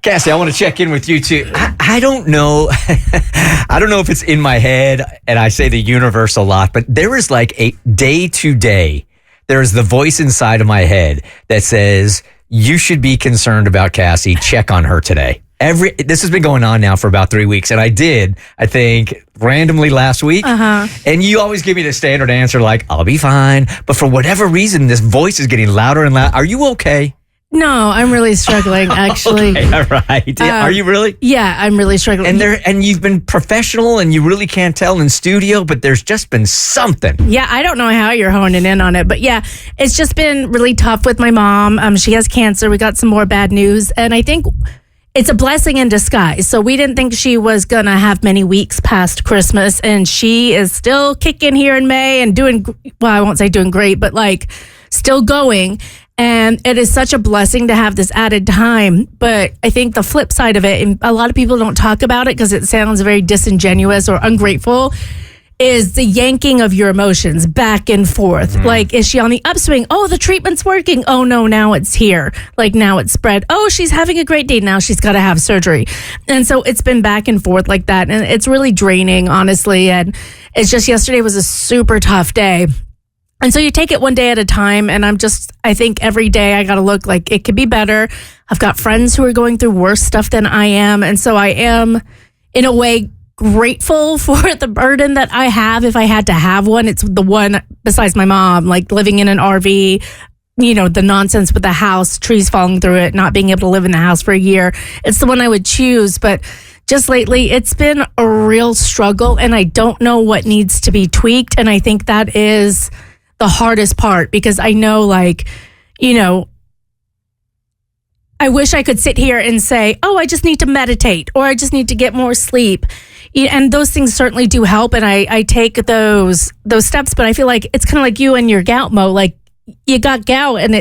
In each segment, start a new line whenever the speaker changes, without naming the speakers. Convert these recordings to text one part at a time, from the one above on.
Cassie, I want to check in with you too. I don't know. I don't know if it's in my head and I say the universe a lot, but there is like a day to day. There is the voice inside of my head that says, you should be concerned about Cassie. Check on her today. This has been going on now for about 3 weeks. And I think, randomly last week. And you always give me the standard answer like, I'll be fine. But for whatever reason, this voice is getting louder and louder. Are you okay?
No, I'm really struggling, actually.
Okay, all right. Are you really?
Yeah, I'm really struggling.
And you've been professional and you really can't tell in studio, but there's just been something.
Yeah, I don't know how you're honing in on it, but yeah, it's just been really tough with my mom. She has cancer. We got some more bad news, and I think it's a blessing in disguise. So we didn't think she was going to have many weeks past Christmas, and she is still kicking here in May and doing, well, I won't say doing great, but like still going. And it is such a blessing to have this added time. But I think the flip side of it, and a lot of people don't talk about it because it sounds very disingenuous or ungrateful, is the yanking of your emotions back and forth. Like, is she on the upswing? Oh, the treatment's working. Oh, no, now it's here. Like, now it's spread. Oh, she's having a great day. Now she's got to have surgery. And so it's been back and forth like that. And it's really draining, honestly. And it's just yesterday was a super tough day. And so you take it one day at a time, and I think every day I got to look like it could be better. I've got friends who are going through worse stuff than I am. And so I am, in a way, grateful for the burden that I have. If I had to have one, it's the one besides my mom, like living in an RV, the nonsense with the house, trees falling through it, not being able to live in the house for a year. It's the one I would choose. But just lately, it's been a real struggle, and I don't know what needs to be tweaked. And I think that is the hardest part, because I know, I wish I could sit here and say, oh, I just need to meditate, or I just need to get more sleep. And those things certainly do help. And I take those steps, but I feel like it's kind of like you and your gout, Mo. Like, you got gout and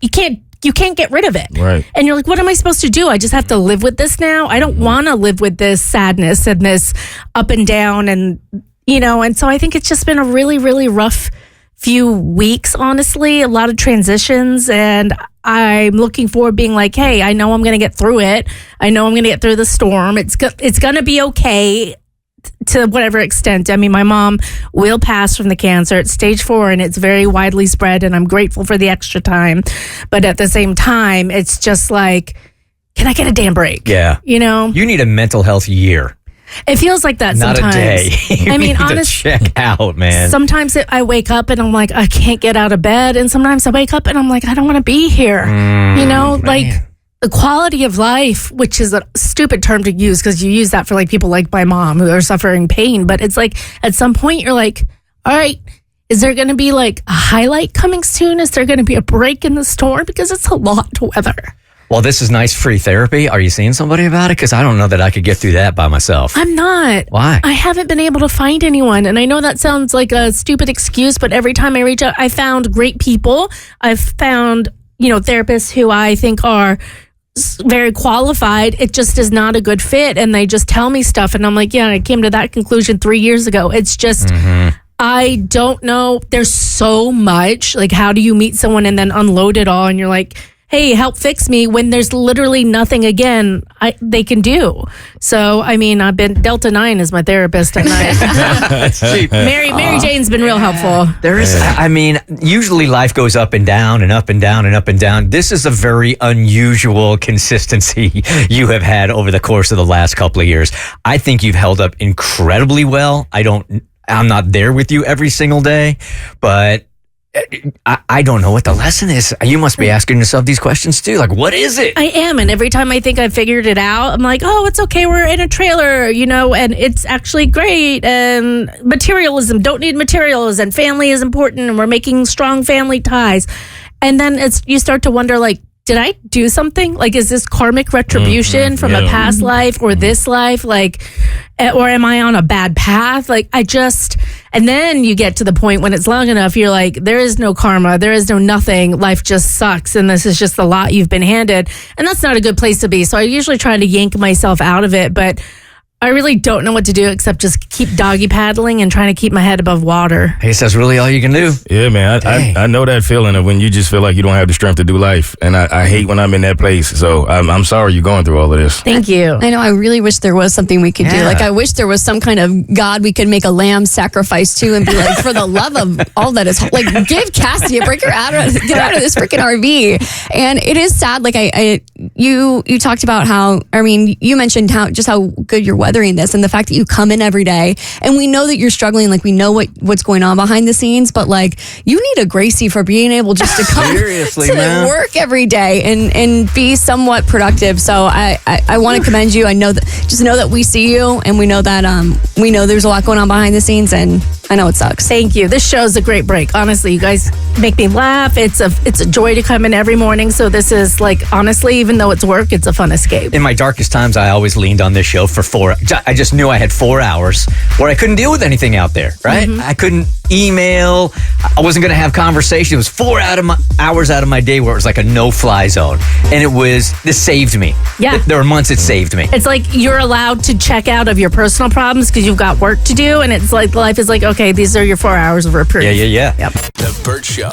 you can't get rid of it.
Right.
And you're like, what am I supposed to do? I just have to live with this now. I don't want to live with this sadness and this up and down. And so I think it's just been a really, really rough few weeks, honestly, a lot of transitions, and I'm looking forward being like, hey, I know I'm going to get through it. I know I'm going to get through the storm. It's going to be okay to whatever extent. I mean, my mom will pass from the cancer. It's stage 4 and it's very widely spread, and I'm grateful for the extra time. But at the same time, it's just like, can I get a damn break?
Yeah.
You
need a mental health year.
It feels like that sometimes.
Not a day. I mean, honestly, check out, man.
Sometimes I wake up and I'm like, I can't get out of bed. And sometimes I wake up and I'm like, I don't want to be here. Like the quality of life, which is a stupid term to use because you use that for like people like my mom who are suffering pain. But it's like at some point you're like, all right, is there going to be like a highlight coming soon? Is there going to be a break in the storm? Because it's a lot to weather.
Well, this is nice free therapy. Are you seeing somebody about it? Because I don't know that I could get through that by myself.
I'm not.
Why?
I haven't been able to find anyone. And I know that sounds like a stupid excuse, but every time I reach out, I found great people. I've found, therapists who I think are very qualified. It just is not a good fit. And they just tell me stuff. And I'm like, yeah, I came to that conclusion 3 years ago. It's just, I don't know. There's so much. Like, how do you meet someone and then unload it all? And you're like, hey, help fix me, when there's literally nothing they can do. So, I mean, I've been Delta 9 as my therapist, and
That's cheap.
Mary Jane's been real helpful.
There is, usually life goes up and down and up and down and up and down. This is a very unusual consistency you have had over the course of the last couple of years. I think you've held up incredibly well. I'm not there with you every single day, but I don't know what the lesson is. You must be asking yourself these questions too. Like, what is it?
I am. And every time I think I've figured it out, I'm like, oh, it's okay. We're in a trailer, and it's actually great. And materialism, don't need materials. And family is important. And we're making strong family ties. And then you start to wonder, like, did I do something? Like, is this karmic retribution from a past life or this life? Like, or am I on a bad path? Like, and then you get to the point when it's long enough, you're like, there is no karma. There is no nothing. Life just sucks. And this is just the lot you've been handed. And that's not a good place to be. So I usually try to yank myself out of it. But I really don't know what to do except just keep doggy paddling and trying to keep my head above water.
I guess that's really all you can do.
Yeah, man. I know that feeling of when you just feel like you don't have the strength to do life. And I hate when I'm in that place. So I'm sorry you're going through all of this.
Thank you.
I know. I really wish there was something we could do. Like, I wish there was some kind of God we could make a lamb sacrifice to and be like, for the love of all that is, like, give Cassie a break. Get out of this freaking RV. And it is sad. Like, you talked about how, I mean, you mentioned how good you're weathering this, and the fact that you come in every day, and we know that you're struggling. Like, we know what's going on behind the scenes, but like, you need a Gracie for being able just to come to work every day and be somewhat productive. So I want to commend you. I know that we see you, and we know that we know there's a lot going on behind the scenes, and I know it sucks.
Thank you. This show's a great break. Honestly, you guys make me laugh. It's a joy to come in every morning. So this is, like, honestly, even though it's work, it's a fun escape.
In my darkest times, I always leaned on this show for 4. I just knew I had 4 hours where I couldn't deal with anything out there, right?
Mm-hmm.
I couldn't email. I wasn't going to have conversation. It was 4 hours out of my day where it was like a no-fly zone. And this saved me.
Yeah.
There were months it saved me.
It's like you're allowed to check out of your personal problems because you've got work to do. And it's like life is like, okay, these are your 4 hours of reprieve.
Yeah.
Yep.
The Bert Show.